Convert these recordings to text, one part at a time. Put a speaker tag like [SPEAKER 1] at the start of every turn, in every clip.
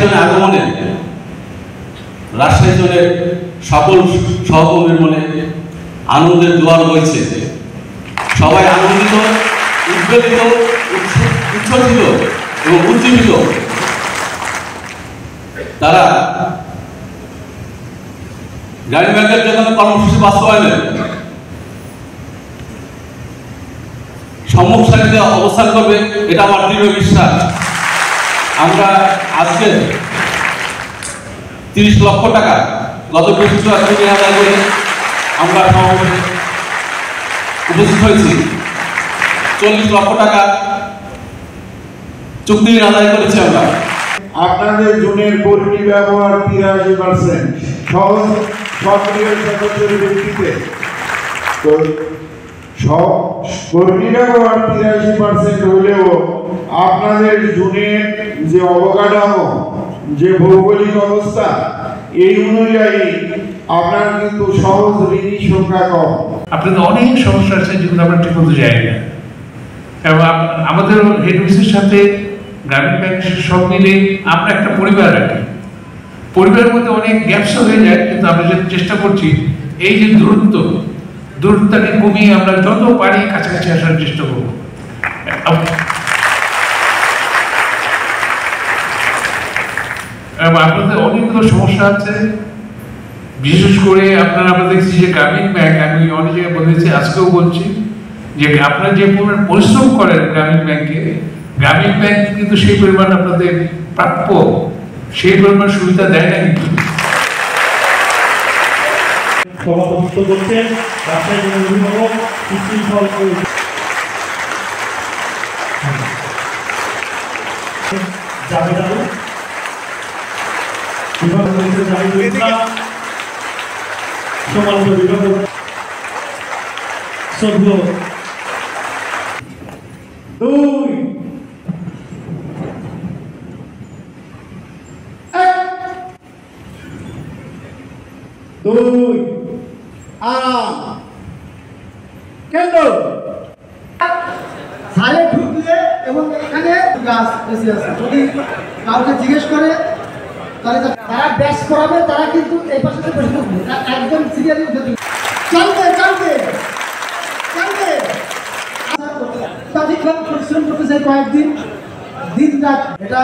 [SPEAKER 1] জনের আগমনে রাজশাহী জনের সকল সহকর্মীর মনে আনন্দের জোয়ার বইছে। সবাই আনন্দিত, উদ্বেলিত, উচ্ছ্বসিত এবং উজ্জীবিত। তারা গ্রামীণ ব্যাংকের যেখানে কর্মসূচি বাস্তবায়নে সম্মুখ সারিতে অবস্থান করবে, এটা আমার দৃঢ় বিশ্বাস। আমরা আজকে 30 লক্ষ টাকা গত বৃহস্পতিবার থেকে আদায় করে আমরা সমাবেশে উপস্থিত হয়েছি। 40 লক্ষ টাকা চুক্তি আদায় করেছি আমরা।
[SPEAKER 2] আপনাদের জুনের কর্মী ব্যবহার 83%, সক্রিয় সদস্যের ভিত্তিতে সব কর্মী ব্যবহার 83% হলেও আপনাদের জুনের যে অবকাঠামো, যে ভৌগোলিক অবস্থা, এই অনুযায়ী আপনার কিন্তু সহজ ঋণী সংখ্যা কম।
[SPEAKER 3] আপনাদের অনেক সমস্যা আছে যেগুলো আমরা ঠিক মতো যাই না, এবং আমাদের হেড অফিসের সাথে গ্রামীণ ব্যাংক সব মিলে আমরা একটা পরিবার রাখি। পরিবারের মধ্যে অনেক গ্যাপস হয়ে যায়, কিন্তু আমরা যে চেষ্টা করছি এই যে দূরত্বটাকে কমিয়ে আমরা যত পারি কাছাকাছি আসার চেষ্টা করব। আপনাদের অনেকগুলো সমস্যা আছে, বিশেষ করে আমরা দেখছি যে গ্রামীণ ব্যাংক, আমি অনেক জায়গায় বলেছি, আজকেও বলছি যে আপনারা যে পরিমাণ পরিশ্রম করেন গ্রামীণ ব্যাংকে, গ্রামীণ ব্যাংক কিন্তু সেই পরিমাণ আপনাদের প্রাপ্য সেই পরিমাণ সুবিধা দেয় না। কিন্তু
[SPEAKER 4] সভাপতিত্ব করছেন রাজশাহী জেলার অভিভাবক সুশৃঙ্খল জাভেদ আলী, সম্মানিত বিভাগ সভ্য
[SPEAKER 2] 2 কেন্দ্র
[SPEAKER 5] সালে ঢুকলে এবং এখানে গাছ বেশি আছে, যদি কাউকে জিজ্ঞেস করে তাহলে তারা ব্যাস করাবে, তারা কিন্তু এই পাশে বসে থাকবে, একদম সিরিয়ালি উঠে চলবে চলবে চলবে। তাৎক্ষণিক পরিশ্রম করতে চাই কয়েকদিন, দিন রাত। এটা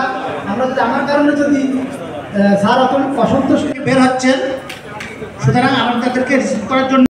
[SPEAKER 5] আমরা যদি আমার কারণে যদি স্যার অসন্তুষ্ট বের হচ্ছেন, সুতরাং আমাদেরকে রিসিভ করার জন্য